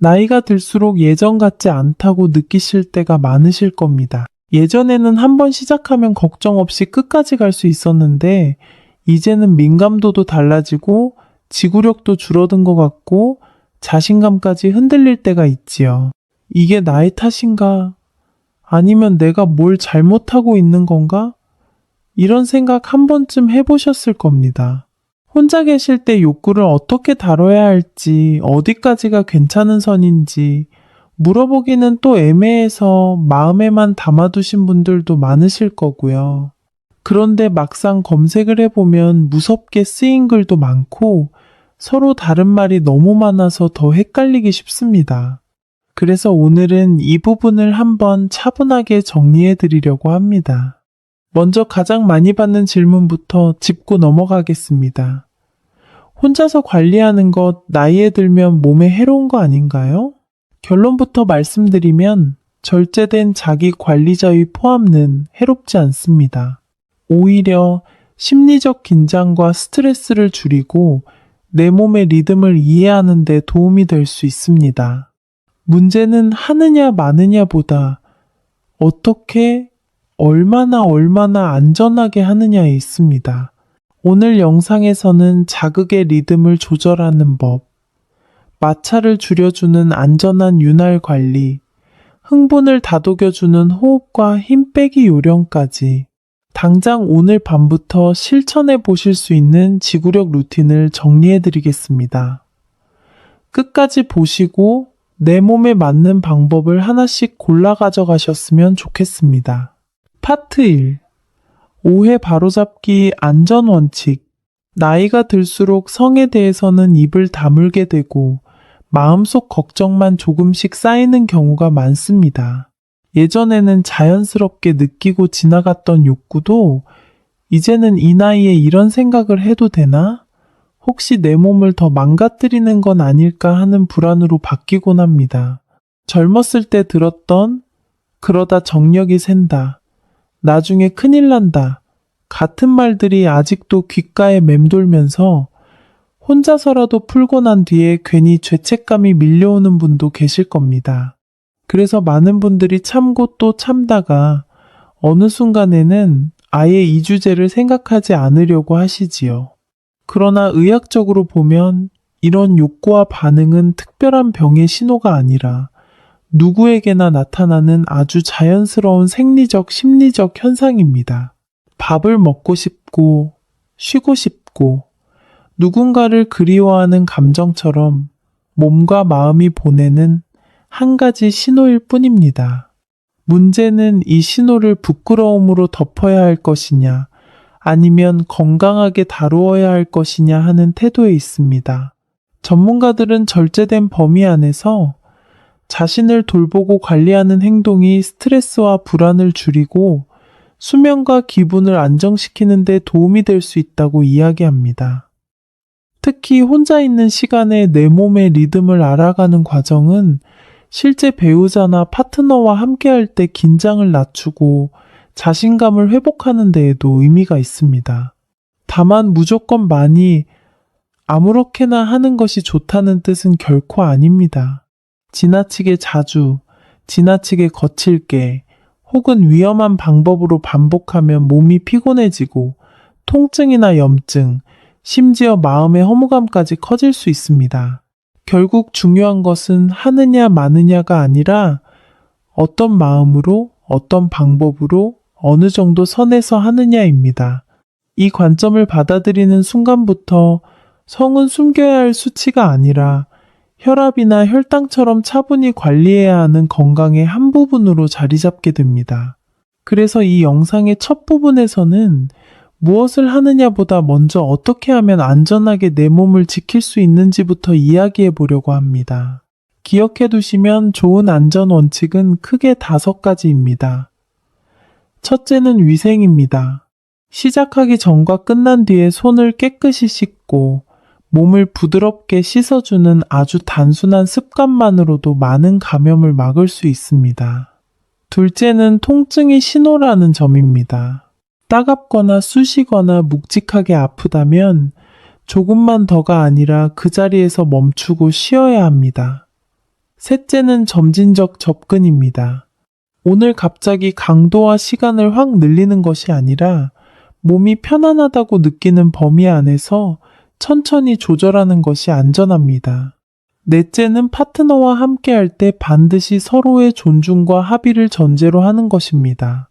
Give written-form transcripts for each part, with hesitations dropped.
나이가 들수록 예전 같지 않다고 느끼실 때가 많으실 겁니다. 예전에는 한번 시작하면 걱정 없이 끝까지 갈 수 있었는데, 이제는 민감도도 달라지고, 지구력도 줄어든 것 같고, 자신감까지 흔들릴 때가 있지요. 이게 나의 탓인가? 아니면 내가 뭘 잘못하고 있는 건가? 이런 생각 한 번쯤 해보셨을 겁니다. 혼자 계실 때 욕구를 어떻게 다뤄야 할지, 어디까지가 괜찮은 선인지 물어보기는 또 애매해서 마음에만 담아두신 분들도 많으실 거고요. 그런데 막상 검색을 해보면 무섭게 쓰인 글도 많고 서로 다른 말이 너무 많아서 더 헷갈리기 쉽습니다. 그래서 오늘은 이 부분을 한번 차분하게 정리해 드리려고 합니다. 먼저 가장 많이 받는 질문부터 짚고 넘어가겠습니다. 혼자서 관리하는 것 나이에 들면 몸에 해로운 거 아닌가요? 결론부터 말씀드리면 절제된 자기 관리자의 포함은 해롭지 않습니다. 오히려 심리적 긴장과 스트레스를 줄이고 내 몸의 리듬을 이해하는 데 도움이 될 수 있습니다. 문제는 하느냐 마느냐보다 어떻게 얼마나 안전하게 하느냐에 있습니다. 오늘 영상에서는 자극의 리듬을 조절하는 법, 마찰을 줄여주는 안전한 윤활 관리, 흥분을 다독여주는 호흡과 힘 빼기 요령까지 당장 오늘 밤부터 실천해 보실 수 있는 지구력 루틴을 정리해 드리겠습니다. 끝까지 보시고 내 몸에 맞는 방법을 하나씩 골라 가져가셨으면 좋겠습니다. 파트 1. 오해 바로잡기 안전 원칙. 나이가 들수록 성에 대해서는 입을 다물게 되고 마음속 걱정만 조금씩 쌓이는 경우가 많습니다. 예전에는 자연스럽게 느끼고 지나갔던 욕구도 이제는 이 나이에 이런 생각을 해도 되나? 혹시 내 몸을 더 망가뜨리는 건 아닐까 하는 불안으로 바뀌곤 합니다. 젊었을 때 들었던 그러다 정력이 샌다, 나중에 큰일 난다 같은 말들이 아직도 귓가에 맴돌면서 혼자서라도 풀고 난 뒤에 괜히 죄책감이 밀려오는 분도 계실 겁니다. 그래서 많은 분들이 참고 또 참다가 어느 순간에는 아예 이 주제를 생각하지 않으려고 하시지요. 그러나 의학적으로 보면 이런 욕구와 반응은 특별한 병의 신호가 아니라 누구에게나 나타나는 아주 자연스러운 생리적, 심리적 현상입니다. 밥을 먹고 싶고, 쉬고 싶고, 누군가를 그리워하는 감정처럼 몸과 마음이 보내는 한 가지 신호일 뿐입니다. 문제는 이 신호를 부끄러움으로 덮어야 할 것이냐, 아니면 건강하게 다루어야 할 것이냐 하는 태도에 있습니다. 전문가들은 절제된 범위 안에서 자신을 돌보고 관리하는 행동이 스트레스와 불안을 줄이고 수면과 기분을 안정시키는 데 도움이 될 수 있다고 이야기합니다. 특히 혼자 있는 시간에 내 몸의 리듬을 알아가는 과정은 실제 배우자나 파트너와 함께할 때 긴장을 낮추고 자신감을 회복하는 데에도 의미가 있습니다. 다만 무조건 많이 아무렇게나 하는 것이 좋다는 뜻은 결코 아닙니다. 지나치게 자주, 지나치게 거칠게, 혹은 위험한 방법으로 반복하면 몸이 피곤해지고 통증이나 염증, 심지어 마음의 허무감까지 커질 수 있습니다. 결국 중요한 것은 하느냐 마느냐가 아니라 어떤 마음으로, 어떤 방법으로, 어느 정도 선에서 하느냐입니다. 이 관점을 받아들이는 순간부터 성은 숨겨야 할 수치가 아니라 혈압이나 혈당처럼 차분히 관리해야 하는 건강의 한 부분으로 자리 잡게 됩니다. 그래서 이 영상의 첫 부분에서는 무엇을 하느냐보다 먼저 어떻게 하면 안전하게 내 몸을 지킬 수 있는지부터 이야기해 보려고 합니다. 기억해 두시면 좋은 안전 원칙은 크게 5가지입니다. 첫째는 위생입니다. 시작하기 전과 끝난 뒤에 손을 깨끗이 씻고 몸을 부드럽게 씻어주는 아주 단순한 습관만으로도 많은 감염을 막을 수 있습니다. 둘째는 통증이 신호라는 점입니다. 따갑거나 쑤시거나 묵직하게 아프다면 조금만 더가 아니라 그 자리에서 멈추고 쉬어야 합니다. 셋째는 점진적 접근입니다. 오늘 갑자기 강도와 시간을 확 늘리는 것이 아니라 몸이 편안하다고 느끼는 범위 안에서 천천히 조절하는 것이 안전합니다. 넷째는 파트너와 함께할 때 반드시 서로의 존중과 합의를 전제로 하는 것입니다.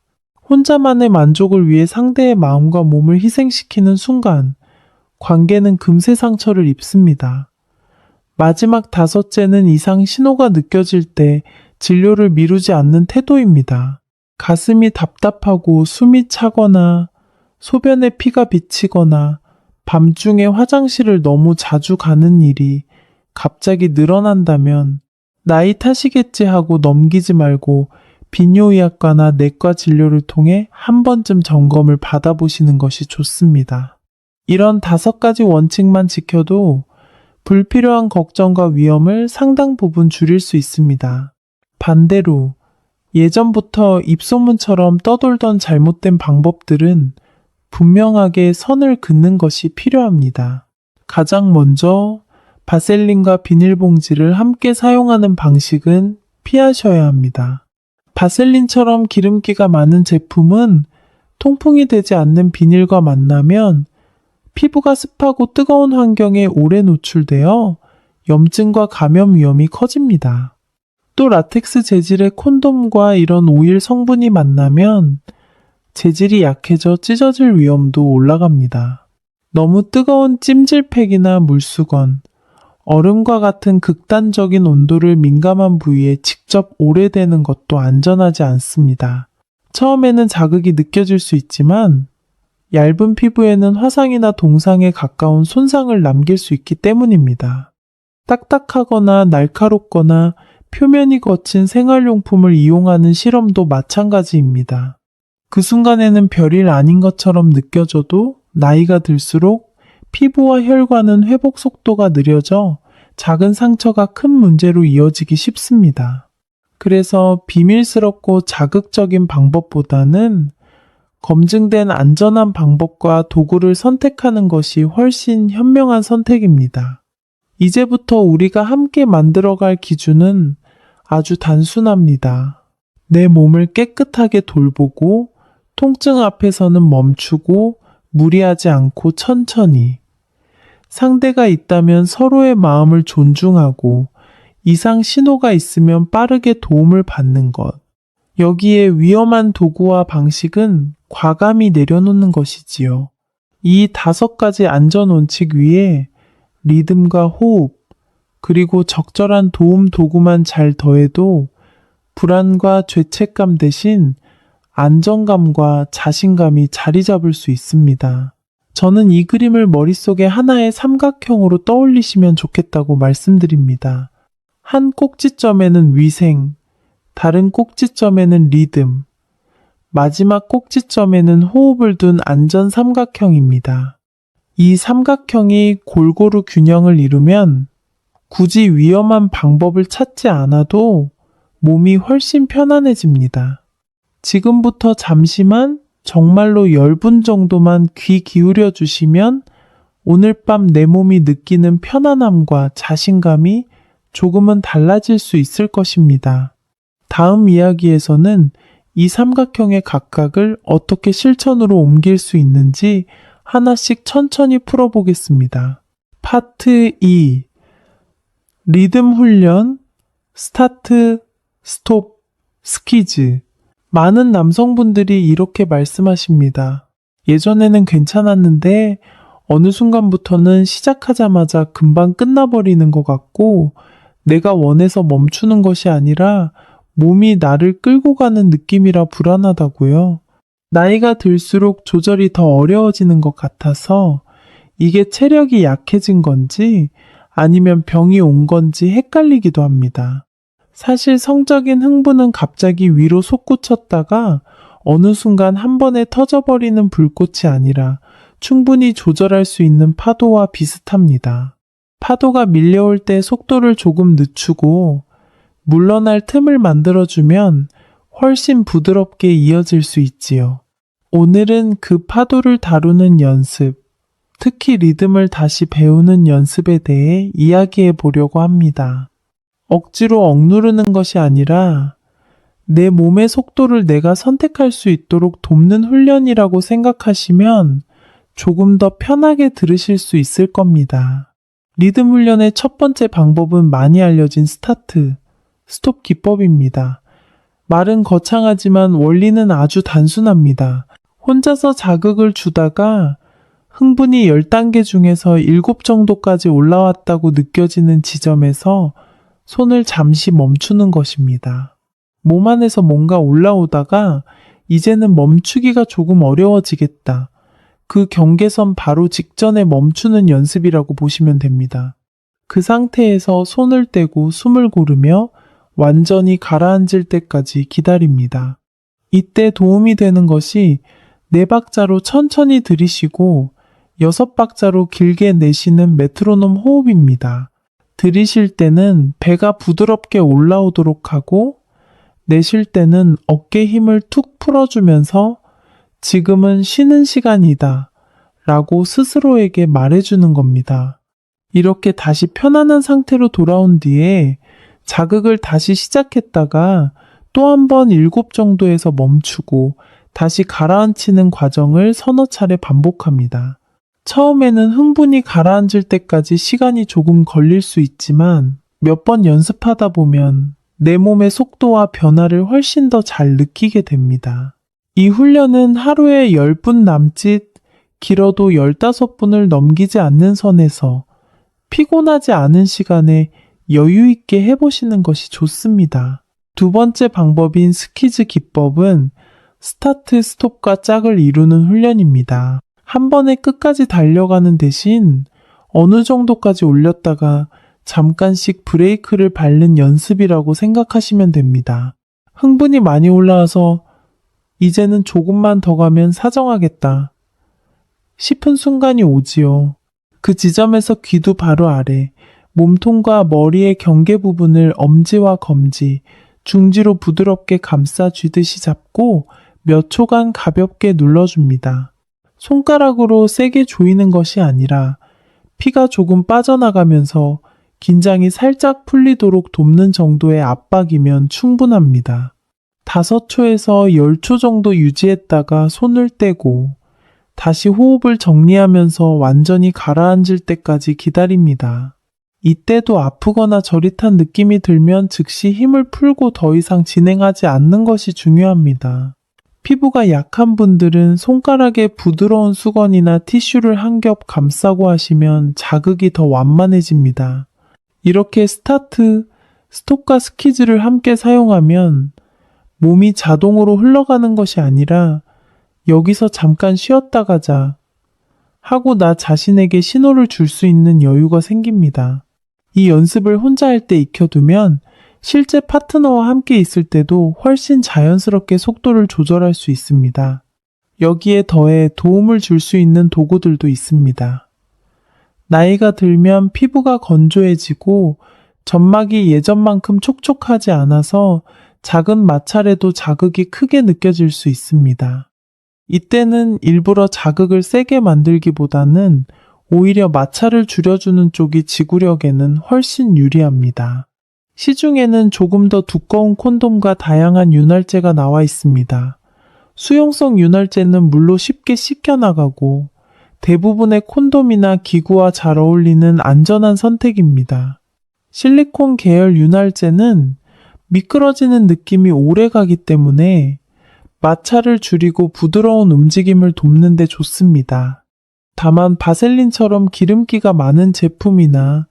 혼자만의 만족을 위해 상대의 마음과 몸을 희생시키는 순간 관계는 금세 상처를 입습니다. 마지막 다섯째는 이상 신호가 느껴질 때 진료를 미루지 않는 태도입니다. 가슴이 답답하고 숨이 차거나 소변에 피가 비치거나 밤중에 화장실을 너무 자주 가는 일이 갑자기 늘어난다면 나이 탓이겠지 하고 넘기지 말고 비뇨의학과나 내과 진료를 통해 한 번쯤 점검을 받아보시는 것이 좋습니다. 이런 5가지 원칙만 지켜도 불필요한 걱정과 위험을 상당 부분 줄일 수 있습니다. 반대로 예전부터 입소문처럼 떠돌던 잘못된 방법들은 분명하게 선을 긋는 것이 필요합니다. 가장 먼저 바셀린과 비닐봉지를 함께 사용하는 방식은 피하셔야 합니다. 바셀린처럼 기름기가 많은 제품은 통풍이 되지 않는 비닐과 만나면 피부가 습하고 뜨거운 환경에 오래 노출되어 염증과 감염 위험이 커집니다. 또 라텍스 재질의 콘돔과 이런 오일 성분이 만나면 재질이 약해져 찢어질 위험도 올라갑니다. 너무 뜨거운 찜질팩이나 물수건, 얼음과 같은 극단적인 온도를 민감한 부위에 직접 오래 대는 것도 안전하지 않습니다. 처음에는 자극이 느껴질 수 있지만 얇은 피부에는 화상이나 동상에 가까운 손상을 남길 수 있기 때문입니다. 딱딱하거나 날카롭거나 표면이 거친 생활용품을 이용하는 실험도 마찬가지입니다. 그 순간에는 별일 아닌 것처럼 느껴져도 나이가 들수록 피부와 혈관은 회복 속도가 느려져 작은 상처가 큰 문제로 이어지기 쉽습니다. 그래서 비밀스럽고 자극적인 방법보다는 검증된 안전한 방법과 도구를 선택하는 것이 훨씬 현명한 선택입니다. 이제부터 우리가 함께 만들어갈 기준은 아주 단순합니다. 내 몸을 깨끗하게 돌보고 통증 앞에서는 멈추고 무리하지 않고 천천히. 상대가 있다면 서로의 마음을 존중하고 이상 신호가 있으면 빠르게 도움을 받는 것. 여기에 위험한 도구와 방식은 과감히 내려놓는 것이지요. 이 5가지 안전 원칙 위에 리듬과 호흡, 그리고 적절한 도움 도구만 잘 더해도 불안과 죄책감 대신 안정감과 자신감이 자리 잡을 수 있습니다. 저는 이 그림을 머릿속에 하나의 삼각형으로 떠올리시면 좋겠다고 말씀드립니다. 한 꼭지점에는 위생, 다른 꼭지점에는 리듬, 마지막 꼭지점에는 호흡을 둔 안전 삼각형입니다. 이 삼각형이 골고루 균형을 이루면 굳이 위험한 방법을 찾지 않아도 몸이 훨씬 편안해집니다. 지금부터 잠시만 정말로 10분 정도만 귀 기울여 주시면 오늘 밤 내 몸이 느끼는 편안함과 자신감이 조금은 달라질 수 있을 것입니다. 다음 이야기에서는 이 삼각형의 각각을 어떻게 실천으로 옮길 수 있는지 하나씩 천천히 풀어보겠습니다. 파트 2. 리듬 훈련, 스타트, 스톱, 스키즈. 많은 남성분들이 이렇게 말씀하십니다. 예전에는 괜찮았는데 어느 순간부터는 시작하자마자 금방 끝나버리는 것 같고 내가 원해서 멈추는 것이 아니라 몸이 나를 끌고 가는 느낌이라 불안하다고요. 나이가 들수록 조절이 더 어려워지는 것 같아서 이게 체력이 약해진 건지 아니면 병이 온 건지 헷갈리기도 합니다. 사실 성적인 흥분은 갑자기 위로 솟구쳤다가 어느 순간 한 번에 터져버리는 불꽃이 아니라 충분히 조절할 수 있는 파도와 비슷합니다. 파도가 밀려올 때 속도를 조금 늦추고 물러날 틈을 만들어주면 훨씬 부드럽게 이어질 수 있지요. 오늘은 그 파도를 다루는 연습, 특히 리듬을 다시 배우는 연습에 대해 이야기해 보려고 합니다. 억지로 억누르는 것이 아니라 내 몸의 속도를 내가 선택할 수 있도록 돕는 훈련이라고 생각하시면 조금 더 편하게 들으실 수 있을 겁니다. 리듬 훈련의 첫 번째 방법은 많이 알려진 스타트, 스톱 기법입니다. 말은 거창하지만 원리는 아주 단순합니다. 혼자서 자극을 주다가 흥분이 10단계 중에서 7 정도까지 올라왔다고 느껴지는 지점에서 손을 잠시 멈추는 것입니다. 몸 안에서 뭔가 올라오다가 이제는 멈추기가 조금 어려워지겠다. 그 경계선 바로 직전에 멈추는 연습이라고 보시면 됩니다. 그 상태에서 손을 떼고 숨을 고르며 완전히 가라앉을 때까지 기다립니다. 이때 도움이 되는 것이 4박자로 천천히 들이쉬고 6박자로 길게 내쉬는 메트로놈 호흡입니다. 들이쉴 때는 배가 부드럽게 올라오도록 하고 내쉴 때는 어깨 힘을 툭 풀어주면서 지금은 쉬는 시간이다 라고 스스로에게 말해주는 겁니다. 이렇게 다시 편안한 상태로 돌아온 뒤에 자극을 다시 시작했다가 또 한 번 7 정도에서 멈추고 다시 가라앉히는 과정을 서너 차례 반복합니다. 처음에는 흥분이 가라앉을 때까지 시간이 조금 걸릴 수 있지만 몇 번 연습하다 보면 내 몸의 속도와 변화를 훨씬 더 잘 느끼게 됩니다. 이 훈련은 하루에 10분 남짓, 길어도 15분을 넘기지 않는 선에서 피곤하지 않은 시간에 여유 있게 해보시는 것이 좋습니다. 두 번째 방법인 스키즈 기법은 스타트, 스톱과 짝을 이루는 훈련입니다. 한 번에 끝까지 달려가는 대신 어느 정도까지 올렸다가 잠깐씩 브레이크를 밟는 연습이라고 생각하시면 됩니다. 흥분이 많이 올라와서 이제는 조금만 더 가면 사정하겠다 싶은 순간이 오지요. 그 지점에서 귀도 바로 아래, 몸통과 머리의 경계 부분을 엄지와 검지, 중지로 부드럽게 감싸 쥐듯이 잡고 몇 초간 가볍게 눌러줍니다. 손가락으로 세게 조이는 것이 아니라 피가 조금 빠져나가면서 긴장이 살짝 풀리도록 돕는 정도의 압박이면 충분합니다. 5초에서 10초 정도 유지했다가 손을 떼고 다시 호흡을 정리하면서 완전히 가라앉을 때까지 기다립니다. 이때도 아프거나 저릿한 느낌이 들면 즉시 힘을 풀고 더 이상 진행하지 않는 것이 중요합니다. 피부가 약한 분들은 손가락에 부드러운 수건이나 티슈를 한 겹 감싸고 하시면 자극이 더 완만해집니다. 이렇게 스타트, 스톱과 스키즈를 함께 사용하면 몸이 자동으로 흘러가는 것이 아니라 여기서 잠깐 쉬었다 가자 하고 나 자신에게 신호를 줄 수 있는 여유가 생깁니다. 이 연습을 혼자 할 때 익혀두면 실제 파트너와 함께 있을 때도 훨씬 자연스럽게 속도를 조절할 수 있습니다. 여기에 더해 도움을 줄 수 있는 도구들도 있습니다. 나이가 들면 피부가 건조해지고 점막이 예전만큼 촉촉하지 않아서 작은 마찰에도 자극이 크게 느껴질 수 있습니다. 이때는 일부러 자극을 세게 만들기보다는 오히려 마찰을 줄여주는 쪽이 지구력에는 훨씬 유리합니다. 시중에는 조금 더 두꺼운 콘돔과 다양한 윤활제가 나와 있습니다. 수용성 윤활제는 물로 쉽게 씻겨나가고 대부분의 콘돔이나 기구와 잘 어울리는 안전한 선택입니다. 실리콘 계열 윤활제는 미끄러지는 느낌이 오래 가기 때문에 마찰을 줄이고 부드러운 움직임을 돕는 데 좋습니다. 다만 바셀린처럼 기름기가 많은 제품이나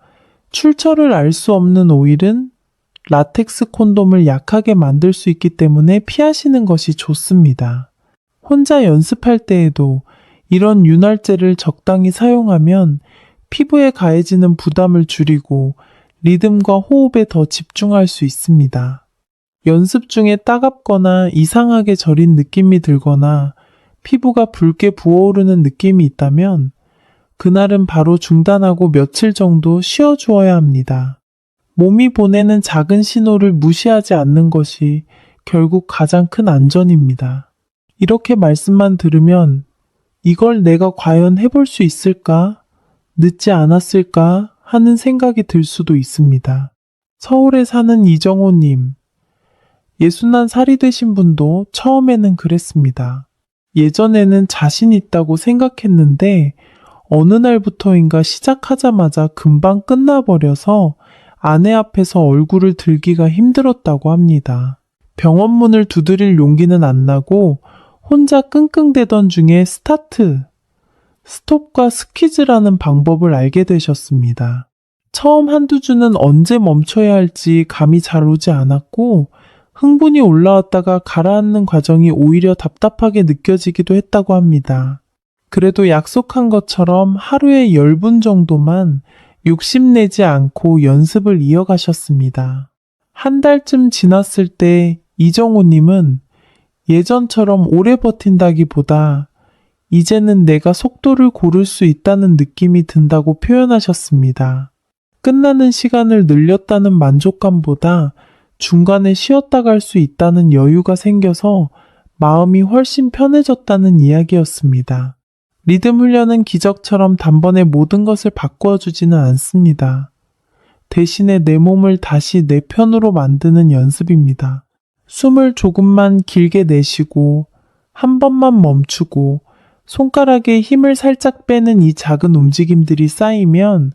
출처를 알 수 없는 오일은 라텍스 콘돔을 약하게 만들 수 있기 때문에 피하시는 것이 좋습니다. 혼자 연습할 때에도 이런 윤활제를 적당히 사용하면 피부에 가해지는 부담을 줄이고 리듬과 호흡에 더 집중할 수 있습니다. 연습 중에 따갑거나 이상하게 저린 느낌이 들거나 피부가 붉게 부어오르는 느낌이 있다면 그날은 바로 중단하고 며칠 정도 쉬어주어야 합니다. 몸이 보내는 작은 신호를 무시하지 않는 것이 결국 가장 큰 안전입니다. 이렇게 말씀만 들으면 이걸 내가 과연 해볼 수 있을까? 늦지 않았을까? 하는 생각이 들 수도 있습니다. 서울에 사는 이정호님. 61살이 되신 분도 처음에는 그랬습니다. 예전에는 자신 있다고 생각했는데 어느 날부터인가 시작하자마자 금방 끝나버려서 아내 앞에서 얼굴을 들기가 힘들었다고 합니다. 병원 문을 두드릴 용기는 안 나고 혼자 끙끙대던 중에 스톱과 스퀴즈라는 방법을 알게 되셨습니다. 처음 한두 주는 언제 멈춰야 할지 감이 잘 오지 않았고 흥분이 올라왔다가 가라앉는 과정이 오히려 답답하게 느껴지기도 했다고 합니다. 그래도 약속한 것처럼 하루에 10분 정도만 욕심내지 않고 연습을 이어가셨습니다. 한 달쯤 지났을 때 이정호님은 예전처럼 오래 버틴다기보다 이제는 내가 속도를 고를 수 있다는 느낌이 든다고 표현하셨습니다. 끝나는 시간을 늘렸다는 만족감보다 중간에 쉬었다 갈 수 있다는 여유가 생겨서 마음이 훨씬 편해졌다는 이야기였습니다. 리듬 훈련은 기적처럼 단번에 모든 것을 바꾸어 주지는 않습니다. 대신에 내 몸을 다시 내 편으로 만드는 연습입니다. 숨을 조금만 길게 내쉬고 한 번만 멈추고 손가락에 힘을 살짝 빼는 이 작은 움직임들이 쌓이면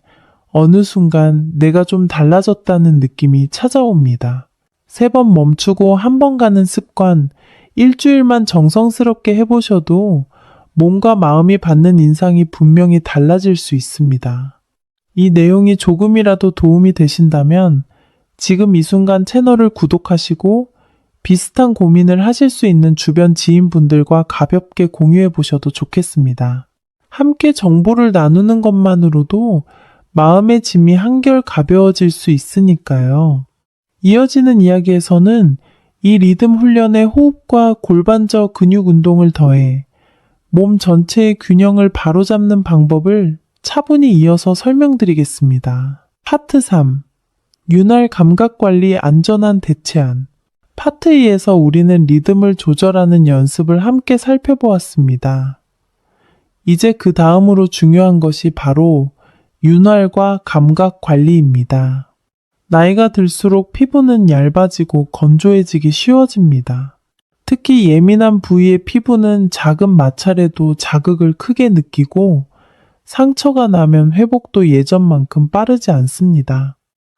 어느 순간 내가 좀 달라졌다는 느낌이 찾아옵니다. 3번 멈추고 한 번 가는 습관, 일주일만 정성스럽게 해보셔도 몸과 마음이 받는 인상이 분명히 달라질 수 있습니다. 이 내용이 조금이라도 도움이 되신다면 지금 이 순간 채널을 구독하시고 비슷한 고민을 하실 수 있는 주변 지인분들과 가볍게 공유해 보셔도 좋겠습니다. 함께 정보를 나누는 것만으로도 마음의 짐이 한결 가벼워질 수 있으니까요. 이어지는 이야기에서는 이 리듬 훈련에 호흡과 골반저 근육 운동을 더해 몸 전체의 균형을 바로잡는 방법을 차분히 이어서 설명드리겠습니다. 파트 3. 윤활 감각관리 안전한 대체안. 파트 2에서 우리는 리듬을 조절하는 연습을 함께 살펴보았습니다. 이제 그 다음으로 중요한 것이 바로 윤활과 감각 관리입니다. 나이가 들수록 피부는 얇아지고 건조해지기 쉬워집니다. 특히 예민한 부위의 피부는 작은 마찰에도 자극을 크게 느끼고 상처가 나면 회복도 예전만큼 빠르지 않습니다.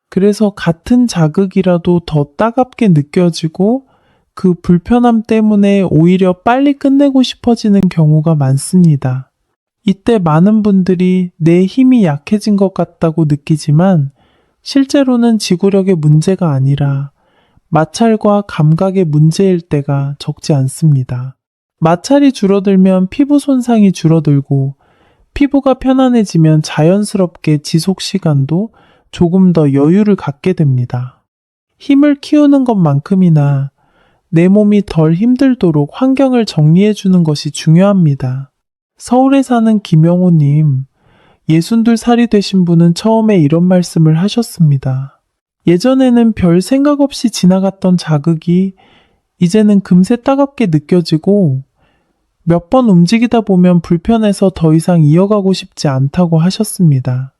그래서 같은 자극이라도 더 따갑게 느껴지고 그 불편함 때문에 오히려 빨리 끝내고 싶어지는 경우가 많습니다. 이때 많은 분들이 내 힘이 약해진 것 같다고 느끼지만 실제로는 지구력의 문제가 아니라 마찰과 감각의 문제일 때가 적지 않습니다. 마찰이 줄어들면 피부 손상이 줄어들고 피부가 편안해지면 자연스럽게 지속 시간도 조금 더 여유를 갖게 됩니다. 힘을 키우는 것만큼이나 내 몸이 덜 힘들도록 환경을 정리해 주는 것이 중요합니다. 서울에 사는 김영호님, 62살이 되신 분은 처음에 이런 말씀을 하셨습니다. 예전에는 별 생각 없이 지나갔던 자극이 이제는 금세 따갑게 느껴지고 몇 번 움직이다 보면 불편해서 더 이상 이어가고 싶지 않다고 하셨습니다.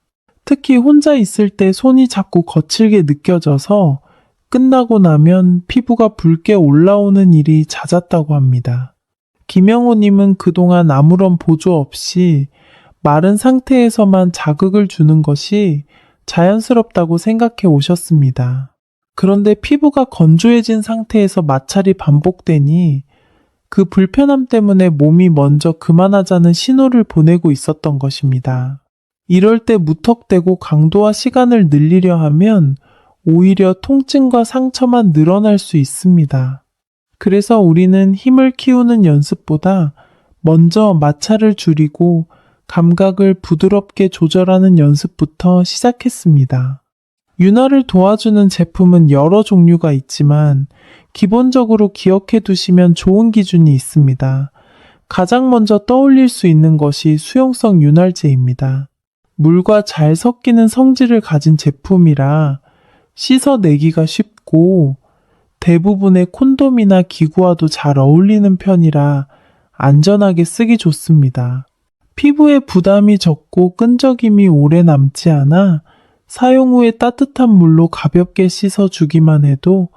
특히 혼자 있을 때 손이 자꾸 거칠게 느껴져서 끝나고 나면 피부가 붉게 올라오는 일이 잦았다고 합니다. 김영호님은 그동안 아무런 보조 없이 마른 상태에서만 자극을 주는 것이 자연스럽다고 생각해 오셨습니다. 그런데 피부가 건조해진 상태에서 마찰이 반복되니 그 불편함 때문에 몸이 먼저 그만하자는 신호를 보내고 있었던 것입니다. 이럴 때 무턱대고 강도와 시간을 늘리려 하면 오히려 통증과 상처만 늘어날 수 있습니다. 그래서 우리는 힘을 키우는 연습보다 먼저 마찰을 줄이고 감각을 부드럽게 조절하는 연습부터 시작했습니다. 윤활을 도와주는 제품은 여러 종류가 있지만 기본적으로 기억해 두시면 좋은 기준이 있습니다. 가장 먼저 떠올릴 수 있는 것이 수용성 윤활제입니다. 물과 잘 섞이는 성질을 가진 제품이라 씻어내기가 쉽고 대부분의 콘돔이나 기구와도 잘 어울리는 편이라 안전하게 쓰기 좋습니다. 피부에 부담이 적고 끈적임이 오래 남지 않아 사용 후에 따뜻한 물로 가볍게 씻어주기만 해도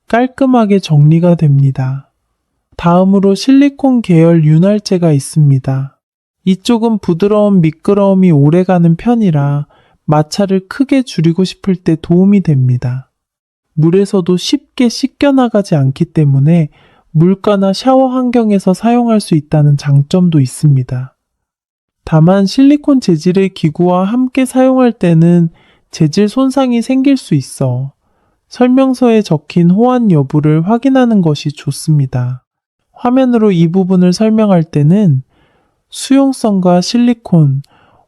깔끔하게 정리가 됩니다. 다음으로 실리콘 계열 윤활제가 있습니다. 이쪽은 부드러운 미끄러움이 오래가는 편이라 마찰을 크게 줄이고 싶을 때 도움이 됩니다. 물에서도 쉽게 씻겨나가지 않기 때문에 물가나 샤워 환경에서 사용할 수 있다는 장점도 있습니다. 다만 실리콘 재질의 기구와 함께 사용할 때는 재질 손상이 생길 수 있어 설명서에 적힌 호환 여부를 확인하는 것이 좋습니다. 화면으로 이 부분을 설명할 때는 수용성과 실리콘,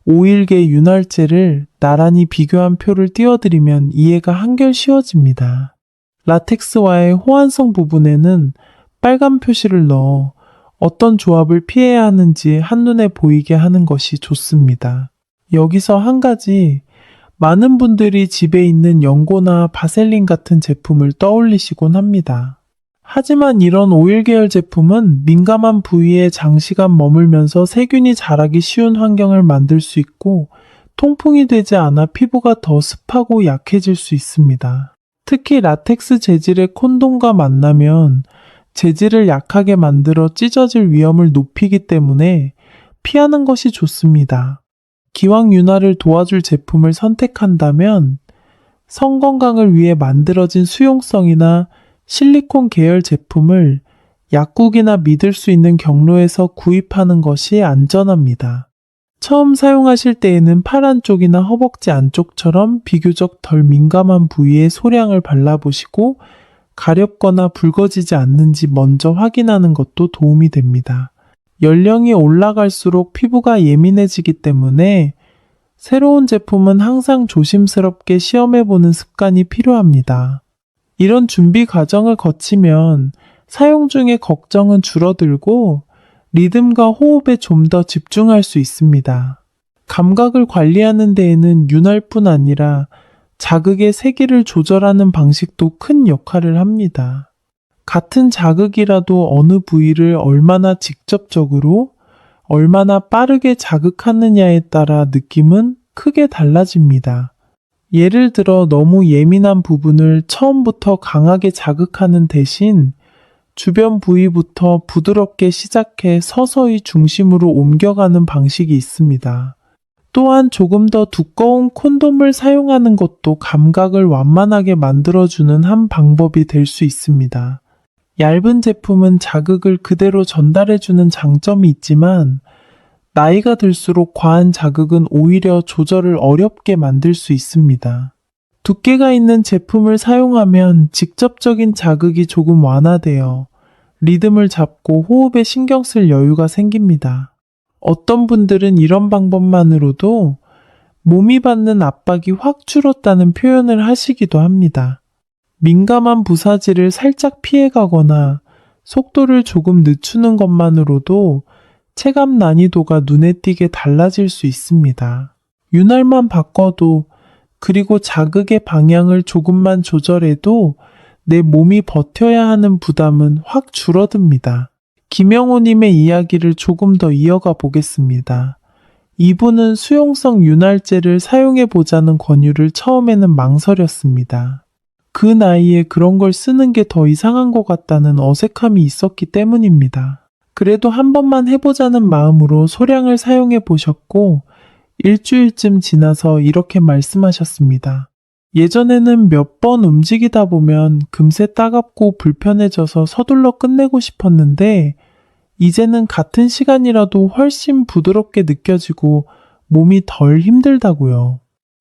오일계 윤활제를 나란히 비교한 표를 띄워드리면 이해가 한결 쉬워집니다. 라텍스와의 호환성 부분에는 빨간 표시를 넣어 어떤 조합을 피해야 하는지 한눈에 보이게 하는 것이 좋습니다. 여기서 한 가지, 많은 분들이 집에 있는 연고나 바셀린 같은 제품을 떠올리시곤 합니다. 하지만 이런 오일 계열 제품은 민감한 부위에 장시간 머물면서 세균이 자라기 쉬운 환경을 만들 수 있고 통풍이 되지 않아 피부가 더 습하고 약해질 수 있습니다. 특히 라텍스 재질의 콘돔과 만나면 재질을 약하게 만들어 찢어질 위험을 높이기 때문에 피하는 것이 좋습니다. 기왕 윤활을 도와줄 제품을 선택한다면 성 건강을 위해 만들어진 수용성이나 실리콘 계열 제품을 약국이나 믿을 수 있는 경로에서 구입하는 것이 안전합니다. 처음 사용하실 때에는 팔 안쪽이나 허벅지 안쪽처럼 비교적 덜 민감한 부위에 소량을 발라보시고 가렵거나 붉어지지 않는지 먼저 확인하는 것도 도움이 됩니다. 연령이 올라갈수록 피부가 예민해지기 때문에 새로운 제품은 항상 조심스럽게 시험해보는 습관이 필요합니다. 이런 준비 과정을 거치면 사용 중에 걱정은 줄어들고 리듬과 호흡에 좀 더 집중할 수 있습니다. 감각을 관리하는 데에는 윤활뿐 아니라 자극의 세기를 조절하는 방식도 큰 역할을 합니다. 같은 자극이라도 어느 부위를 얼마나 직접적으로, 얼마나 빠르게 자극하느냐에 따라 느낌은 크게 달라집니다. 예를 들어 너무 예민한 부분을 처음부터 강하게 자극하는 대신 주변 부위부터 부드럽게 시작해 서서히 중심으로 옮겨가는 방식이 있습니다. 또한 조금 더 두꺼운 콘돔을 사용하는 것도 감각을 완만하게 만들어주는 한 방법이 될 수 있습니다. 얇은 제품은 자극을 그대로 전달해주는 장점이 있지만 나이가 들수록 과한 자극은 오히려 조절을 어렵게 만들 수 있습니다. 두께가 있는 제품을 사용하면 직접적인 자극이 조금 완화되어 리듬을 잡고 호흡에 신경 쓸 여유가 생깁니다. 어떤 분들은 이런 방법만으로도 몸이 받는 압박이 확 줄었다는 표현을 하시기도 합니다. 민감한 부사지를 살짝 피해가거나 속도를 조금 늦추는 것만으로도 체감 난이도가 눈에 띄게 달라질 수 있습니다. 윤활만 바꿔도 그리고 자극의 방향을 조금만 조절해도 내 몸이 버텨야 하는 부담은 확 줄어듭니다. 김영호님의 이야기를 조금 더 이어가 보겠습니다. 이분은 수용성 윤활제를 사용해 보자는 권유를 처음에는 망설였습니다. 그 나이에 그런 걸 쓰는 게 더 이상한 것 같다는 어색함이 있었기 때문입니다. 그래도 한 번만 해보자는 마음으로 소량을 사용해 보셨고 일주일쯤 지나서 이렇게 말씀하셨습니다. 예전에는 몇 번 움직이다 보면 금세 따갑고 불편해져서 서둘러 끝내고 싶었는데 이제는 같은 시간이라도 훨씬 부드럽게 느껴지고 몸이 덜 힘들다고요.